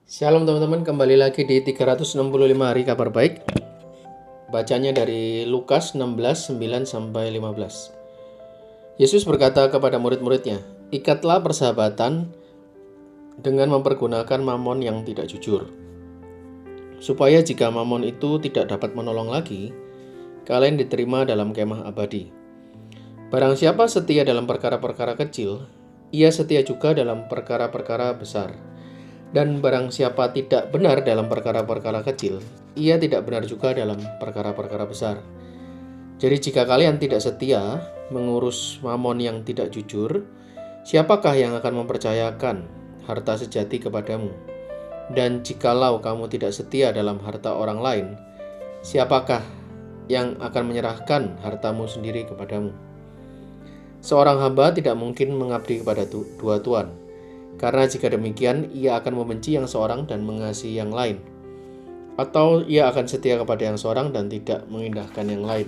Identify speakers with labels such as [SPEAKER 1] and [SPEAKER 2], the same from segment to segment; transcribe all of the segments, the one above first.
[SPEAKER 1] Shalom teman-teman, kembali lagi di 365 hari kabar baik. Bacanya dari Lukas 16, 9-15. Yesus berkata kepada murid-muridnya, "Ikatlah persahabatan dengan mempergunakan mamon yang tidak jujur, supaya jika mamon itu tidak dapat menolong lagi, kalian diterima dalam kemah abadi. Barang siapa setia dalam perkara-perkara kecil, ia setia juga dalam perkara-perkara besar. Dan barang siapa tidak benar dalam perkara-perkara kecil, ia tidak benar juga dalam perkara-perkara besar. Jadi jika kalian tidak setia mengurus mamon yang tidak jujur, siapakah yang akan mempercayakan harta sejati kepadamu? Dan jikalau kamu tidak setia dalam harta orang lain, siapakah yang akan menyerahkan hartamu sendiri kepadamu? Seorang hamba tidak mungkin mengabdi kepada dua tuan, karena jika demikian, ia akan membenci yang seorang dan mengasihi yang lain. Atau ia akan setia kepada yang seorang dan tidak mengindahkan yang lain.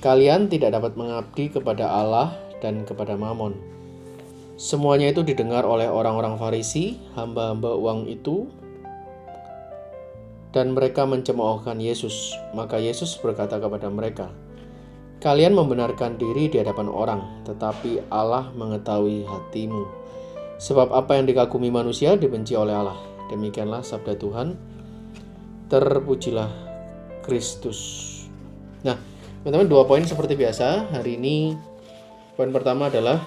[SPEAKER 1] Kalian tidak dapat mengabdi kepada Allah dan kepada Mamon. Semuanya itu didengar oleh orang-orang Farisi, hamba-hamba uang itu, dan mereka mencemoohkan Yesus. Maka Yesus berkata kepada mereka, "Kalian membenarkan diri di hadapan orang, tetapi Allah mengetahui hatimu. Sebab apa yang dikagumi manusia dibenci oleh Allah." Demikianlah sabda Tuhan. Terpujilah Kristus. Nah, teman-teman, 2 poin seperti biasa. Hari ini poin pertama adalah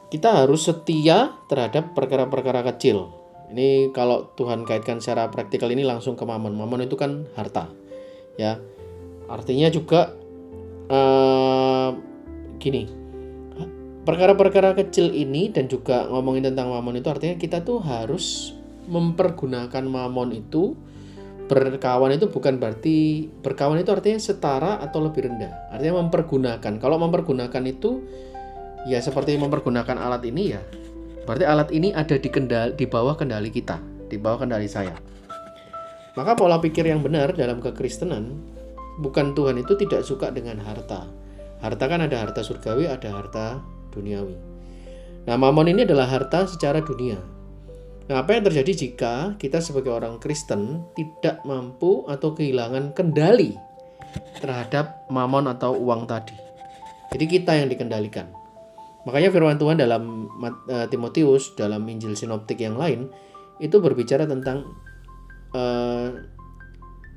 [SPEAKER 1] kita harus setia terhadap perkara-perkara kecil. Ini kalau Tuhan kaitkan secara praktikal ini langsung ke mamon. Mamon itu kan harta, ya. Artinya juga gini. Perkara-perkara kecil ini dan juga ngomongin tentang mamon itu artinya kita tuh harus mempergunakan mamon itu. Berkawan itu bukan berarti berkawan itu artinya setara atau lebih rendah. Artinya mempergunakan. Kalau mempergunakan itu ya seperti mempergunakan alat ini ya. Berarti alat ini ada di bawah kendali kita, di bawah kendali saya. Maka pola pikir yang benar dalam kekristenan, bukan Tuhan itu tidak suka dengan harta. Harta kan ada harta surgawi, ada harta duniawi. Nah, mamon ini adalah harta secara dunia. Nah, apa yang terjadi jika kita sebagai orang Kristen tidak mampu atau kehilangan kendali terhadap mamon atau uang tadi? Jadi kita yang dikendalikan. Makanya firman Tuhan dalam Timotius, dalam Injil Sinoptik yang lain, itu berbicara tentang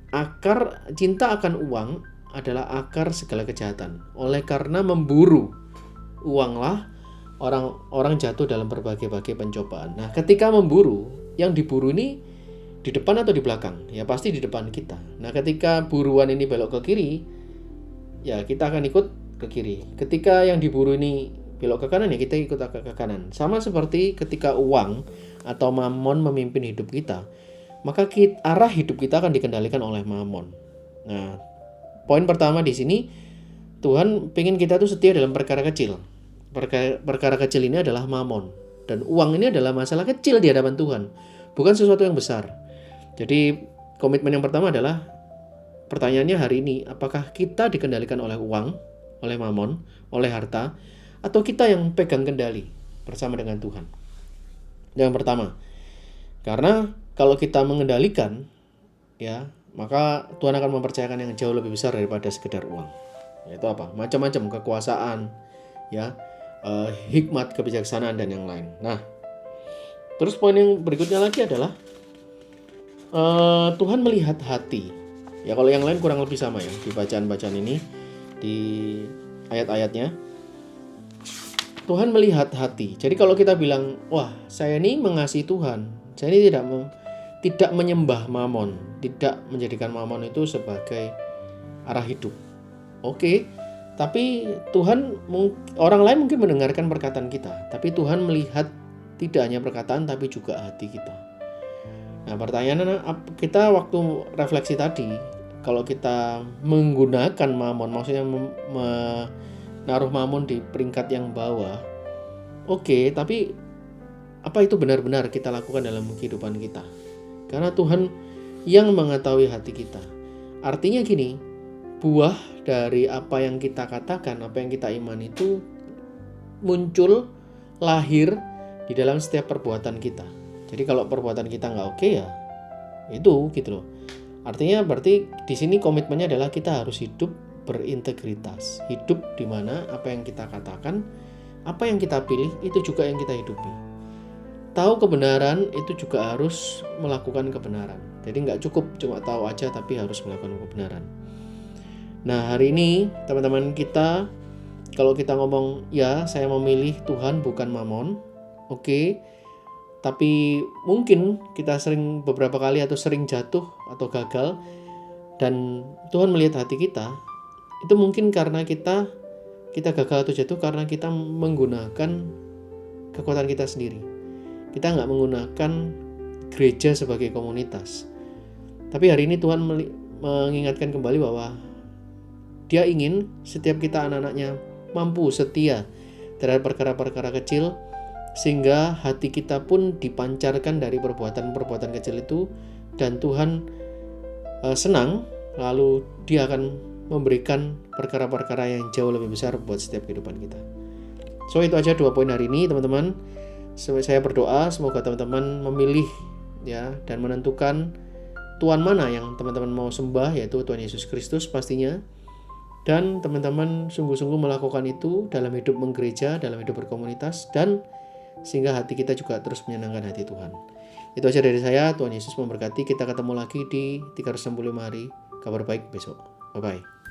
[SPEAKER 1] akar cinta akan uang adalah akar segala kejahatan. Oleh karena memburu uanglah orang jatuh dalam berbagai-bagai pencobaan. Nah, ketika memburu, yang diburu ini di depan atau di belakang? Ya pasti di depan kita. Nah, ketika buruan ini belok ke kiri, ya kita akan ikut ke kiri. Ketika yang diburu ini belok ke kanan, ya kita ikut ke kanan. Sama seperti ketika uang atau mamon memimpin hidup kita, maka arah hidup kita akan dikendalikan oleh mamon. Nah, poin pertama di sini, Tuhan pengen kita tuh setia dalam perkara kecil. Perkara kecil ini adalah mamon. Dan uang ini adalah masalah kecil di hadapan Tuhan, bukan sesuatu yang besar. Jadi komitmen yang pertama adalah, pertanyaannya hari ini, apakah kita dikendalikan oleh uang, oleh mamon, oleh harta, atau kita yang pegang kendali bersama dengan Tuhan? Yang pertama, karena kalau kita mengendalikan, ya, maka Tuhan akan mempercayakan yang jauh lebih besar daripada sekedar uang. Yaitu apa? Macam-macam kekuasaan, ya, hikmat, kebijaksanaan, dan yang lain. Nah, terus poin yang berikutnya lagi adalah Tuhan melihat hati. Ya, kalau yang lain kurang lebih sama ya di bacaan-bacaan ini, di ayat-ayatnya. Tuhan melihat hati. Jadi kalau kita bilang, wah, saya ini mengasihi Tuhan, saya ini tidak menyembah mamon, tidak menjadikan mamon itu sebagai arah hidup. Oke. Tapi Tuhan, orang lain mungkin mendengarkan perkataan kita, tapi Tuhan melihat tidak hanya perkataan tapi juga hati kita. Nah, pertanyaannya, kita waktu refleksi tadi, kalau kita menggunakan mamon, maksudnya menaruh mamon di peringkat yang bawah, oke, tapi apa itu benar-benar kita lakukan dalam kehidupan kita? Karena Tuhan yang mengetahui hati kita. Artinya gini, buah dari apa yang kita katakan, apa yang kita imani itu muncul, lahir di dalam setiap perbuatan kita. Jadi kalau perbuatan kita nggak oke ya itu gitu loh. Artinya berarti di sini komitmennya adalah kita harus hidup berintegritas. Hidup di mana apa yang kita katakan, apa yang kita pilih itu juga yang kita hidupi. Tahu kebenaran itu juga harus melakukan kebenaran. Jadi nggak cukup cuma tahu aja tapi harus melakukan kebenaran. Nah hari ini teman-teman kita, kalau kita ngomong ya saya memilih Tuhan bukan mamon, oke. Tapi mungkin kita sering beberapa kali atau sering jatuh atau gagal dan Tuhan melihat hati kita, itu mungkin karena kita gagal atau jatuh karena kita menggunakan kekuatan kita sendiri. Kita nggak menggunakan gereja sebagai komunitas. Tapi hari ini Tuhan mengingatkan kembali bahwa Dia ingin setiap kita anak-anaknya mampu setia terhadap perkara-perkara kecil, sehingga hati kita pun dipancarkan dari perbuatan-perbuatan kecil itu, dan Tuhan senang, lalu Dia akan memberikan perkara-perkara yang jauh lebih besar buat setiap kehidupan kita. So itu aja 2 poin hari ini teman-teman. Saya berdoa semoga teman-teman memilih ya dan menentukan Tuhan mana yang teman-teman mau sembah, yaitu Tuhan Yesus Kristus pastinya. Dan teman-teman sungguh-sungguh melakukan itu dalam hidup menggereja, dalam hidup berkomunitas, dan sehingga hati kita juga terus menyenangkan hati Tuhan. Itu aja dari saya. Tuhan Yesus memberkati. Kita ketemu lagi di 365 hari kabar baik besok. Bye-bye.